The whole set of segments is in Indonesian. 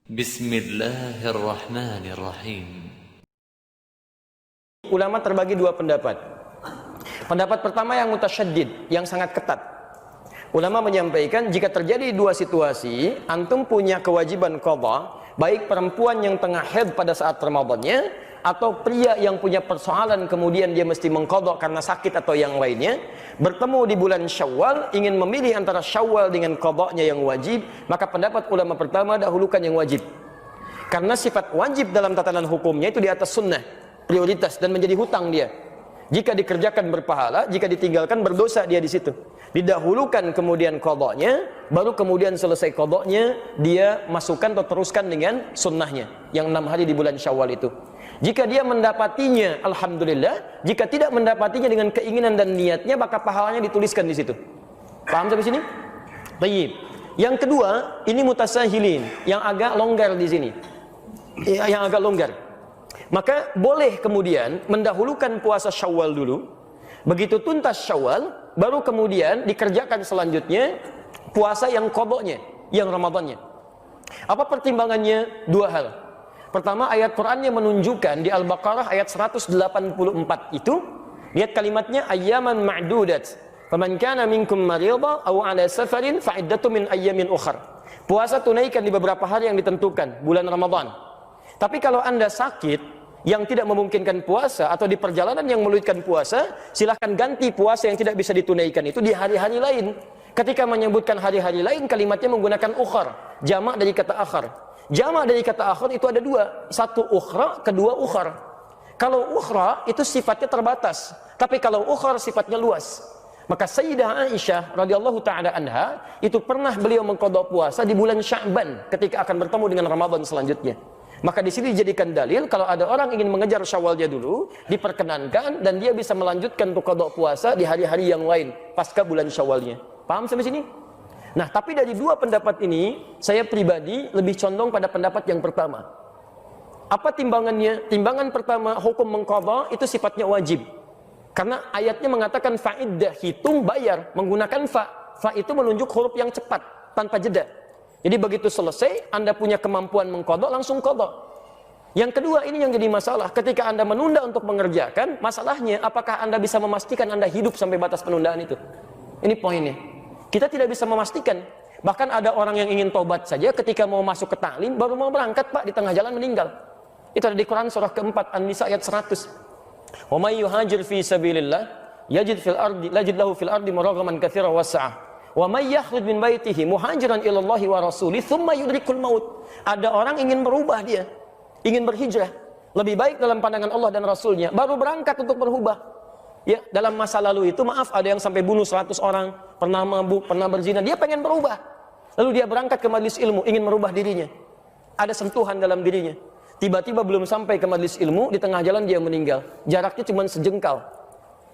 Bismillahirrahmanirrahim. Ulama terbagi dua pendapat. Pendapat pertama yang mutasyaddid, yang sangat ketat. Ulama menyampaikan jika terjadi dua situasi, antum punya kewajiban qadha, baik perempuan yang tengah haid pada saat Ramadannya atau pria yang punya persoalan kemudian dia mesti mengqadha karena sakit atau yang lainnya, bertemu di bulan Syawal, ingin memilih antara Syawal dengan qadhanya yang wajib, maka pendapat ulama pertama dahulukan yang wajib. Karena sifat wajib dalam tatanan hukumnya itu di atas sunnah, prioritas, dan menjadi hutang dia. Jika dikerjakan berpahala, jika ditinggalkan berdosa dia di situ. Didahulukan kemudian qadhanya, baru kemudian selesai qadhanya dia masukkan atau teruskan dengan sunnahnya yang 6 hari di bulan Syawal itu. Jika dia mendapatinya, alhamdulillah. Jika tidak mendapatinya dengan keinginan dan niatnya, maka pahalanya dituliskan di situ. Paham sampai sini? Baik. Yang kedua, ini mutasahilin, yang agak longgar di sini. Yang agak longgar. Maka boleh kemudian mendahulukan puasa Syawal dulu. Begitu tuntas Syawal, baru kemudian dikerjakan selanjutnya puasa yang qadhanya, yang Ramadannya. Apa pertimbangannya? Dua hal. Pertama, ayat Qur'annya menunjukkan di Al-Baqarah ayat 184 itu, lihat kalimatnya ayyaman ma'dudat. Faman kana minkum maridha aw 'ala safarin fa iddatu min ayyamin ukhra. Puasa tunaikan di beberapa hari yang ditentukan, bulan Ramadan. Tapi kalau Anda sakit yang tidak memungkinkan puasa atau di perjalanan yang meluitkan puasa, silahkan ganti puasa yang tidak bisa ditunaikan itu di hari-hari lain. Ketika menyebutkan hari-hari lain, kalimatnya menggunakan ukhar, jamak dari kata akhar. Jamak dari kata akhar itu ada dua, satu ukhra, kedua ukhar. Kalau ukhra itu sifatnya terbatas, tapi kalau ukhar sifatnya luas. Maka Sayyidah Aisyah radhiyallahu taala anha itu pernah beliau mengqadha puasa di bulan Sya'ban ketika akan bertemu dengan Ramadan selanjutnya. Maka di sini dijadikan dalil kalau ada orang ingin mengejar Syawalnya dulu, diperkenankan dan dia bisa melanjutkan untuk qadha puasa di hari-hari yang lain pasca bulan Syawalnya. Paham sampai sini? Nah, tapi dari dua pendapat ini, saya pribadi lebih condong pada pendapat yang pertama. Apa timbangannya? Timbangan pertama, hukum mengqadha itu sifatnya wajib. Karena ayatnya mengatakan fa'iddah, hitung bayar menggunakan fa. Fa itu menunjuk huruf yang cepat tanpa jeda. Jadi begitu selesai, Anda punya kemampuan mengqadha, langsung qadha. Yang kedua, ini yang jadi masalah. Ketika Anda menunda untuk mengerjakan, masalahnya apakah Anda bisa memastikan Anda hidup sampai batas penundaan itu? Ini poinnya. Kita tidak bisa memastikan. Bahkan ada orang yang ingin tobat saja ketika mau masuk ke ta'lim, baru mau berangkat, Pak, di tengah jalan meninggal. Itu ada di Quran surah keempat, An-Nisa ayat 100. Wa may yuhajir fi sabilillah yajid lahu fil ardi muragaman katsiran was'ah. Wa may yakhruj min baitihi muhajiran ila Allah wa rasulih thumma yudrikul maut. Ada orang ingin berubah dia, ingin berhijrah, lebih baik dalam pandangan Allah dan Rasulnya, baru berangkat untuk berubah. Ya, dalam masa lalu itu maaf ada yang sampai bunuh 100 orang, pernah mabuk, pernah berzina, dia pengen berubah. Lalu dia berangkat ke majelis ilmu, ingin merubah dirinya. Ada sentuhan dalam dirinya. Tiba-tiba belum sampai ke majelis ilmu, di tengah jalan dia meninggal. Jaraknya cuma sejengkal.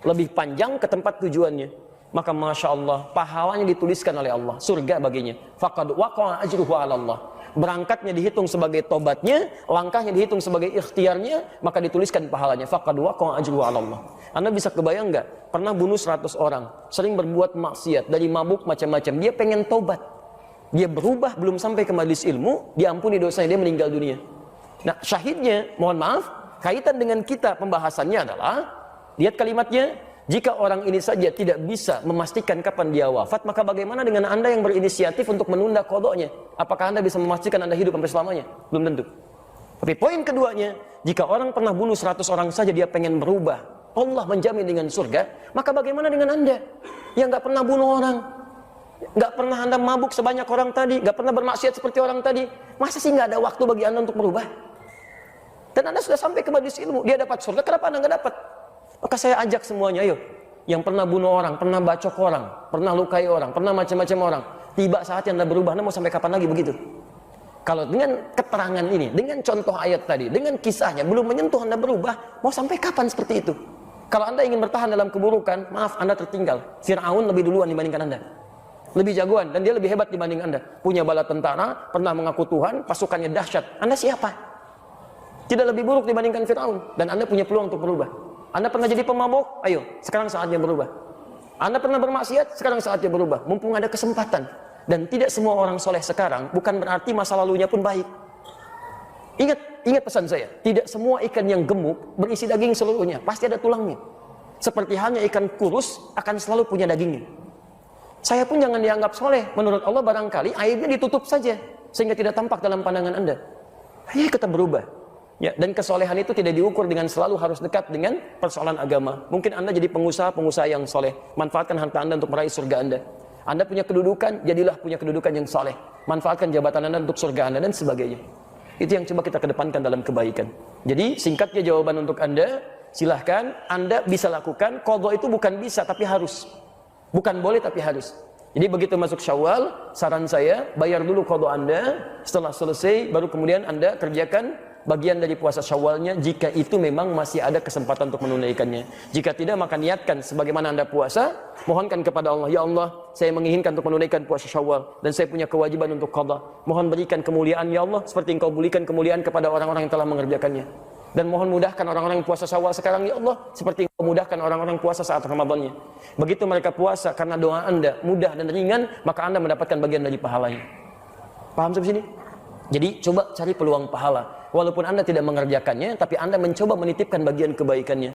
Lebih panjang ke tempat tujuannya. Maka Masya Allah, pahalanya dituliskan oleh Allah. Surga baginya. Faqad waqa'a ajruhu 'ala Allah. Berangkatnya dihitung sebagai tobatnya, langkahnya dihitung sebagai ikhtiarnya, maka dituliskan pahalanya. Faqad waqa'a ajruhu 'ala Allah. Anda bisa kebayang nggak? Pernah bunuh 100 orang, sering berbuat maksiat, dari mabuk macam-macam. Dia pengen tobat. Dia berubah, belum sampai ke majelis ilmu, diampuni dosanya, dia meninggal dunia. Nah, syahidnya, mohon maaf, kaitan dengan kita pembahasannya adalah, lihat kalimatnya, jika orang ini saja tidak bisa memastikan kapan dia wafat, maka bagaimana dengan Anda yang berinisiatif untuk menunda qadhanya? Apakah Anda bisa memastikan Anda hidup sampai selamanya? Belum tentu. Tapi poin keduanya, jika orang pernah bunuh 100 orang saja dia pengen berubah, Allah menjamin dengan surga, maka bagaimana dengan Anda yang nggak pernah bunuh orang, nggak pernah Anda mabuk sebanyak orang tadi, nggak pernah bermaksiat seperti orang tadi? Masa sih nggak ada waktu bagi Anda untuk berubah? Dan Anda sudah sampai ke majelis ilmu, dia dapat surga, kenapa Anda nggak dapat? Maka saya ajak semuanya, ayo, yang pernah bunuh orang, pernah bacok orang, pernah lukai orang, pernah macam-macam orang, tiba saatnya Anda berubah. Anda mau sampai kapan lagi begitu? Kalau dengan keterangan ini, dengan contoh ayat tadi, dengan kisahnya, belum menyentuh Anda berubah, mau sampai kapan seperti itu? Kalau Anda ingin bertahan dalam keburukan, maaf, Anda tertinggal. Fir'aun lebih duluan dibandingkan Anda. Lebih jagoan, dan dia lebih hebat dibanding Anda. Punya bala tentara, pernah mengaku Tuhan, pasukannya dahsyat. Anda siapa? Tidak lebih buruk dibandingkan Fir'aun. Dan Anda punya peluang untuk berubah. Anda pernah jadi pemabuk? Ayo, sekarang saatnya berubah. Anda pernah bermaksiat? Sekarang saatnya berubah. Mumpung ada kesempatan. Dan tidak semua orang soleh sekarang, bukan berarti masa lalunya pun baik. Ingat pesan saya, tidak semua ikan yang gemuk berisi daging seluruhnya, pasti ada tulangnya. Seperti halnya ikan kurus akan selalu punya dagingnya. Saya pun jangan dianggap soleh. Menurut Allah barangkali aibnya ditutup saja sehingga tidak tampak dalam pandangan Anda. Ayo kita berubah. Ya, dan kesolehan itu tidak diukur dengan selalu harus dekat dengan persoalan agama. Mungkin Anda jadi pengusaha yang soleh. Manfaatkan harta Anda untuk meraih surga Anda. Anda punya kedudukan, jadilah punya kedudukan yang soleh. Manfaatkan jabatan Anda untuk surga Anda dan sebagainya. Itu yang coba kita kedepankan dalam kebaikan. Jadi singkatnya jawaban untuk Anda, silahkan Anda bisa lakukan. Qadha itu bukan bisa tapi harus. Bukan boleh tapi harus. Jadi begitu masuk Syawal, saran saya bayar dulu qadha Anda. Setelah selesai baru kemudian Anda kerjakan bagian dari puasa Syawalnya jika itu memang masih ada kesempatan untuk menunaikannya. Jika tidak maka niatkan sebagaimana Anda puasa, mohonkan kepada Allah, ya Allah, saya menginginkan untuk menunaikan puasa Syawal dan saya punya kewajiban untuk qadha. Mohon berikan kemuliaan ya Allah seperti Engkau berikan kemuliaan kepada orang-orang yang telah mengerjakannya. Dan mohon mudahkan orang-orang yang puasa Syawal sekarang ya Allah seperti Engkau mudahkan orang-orang puasa saat Ramadannya. Begitu mereka puasa karena doa Anda mudah dan ringan, maka Anda mendapatkan bagian dari pahalanya. Paham sampai sini? Jadi coba cari peluang pahala. Walaupun Anda tidak mengerjakannya, tapi Anda mencoba menitipkan bagian kebaikannya.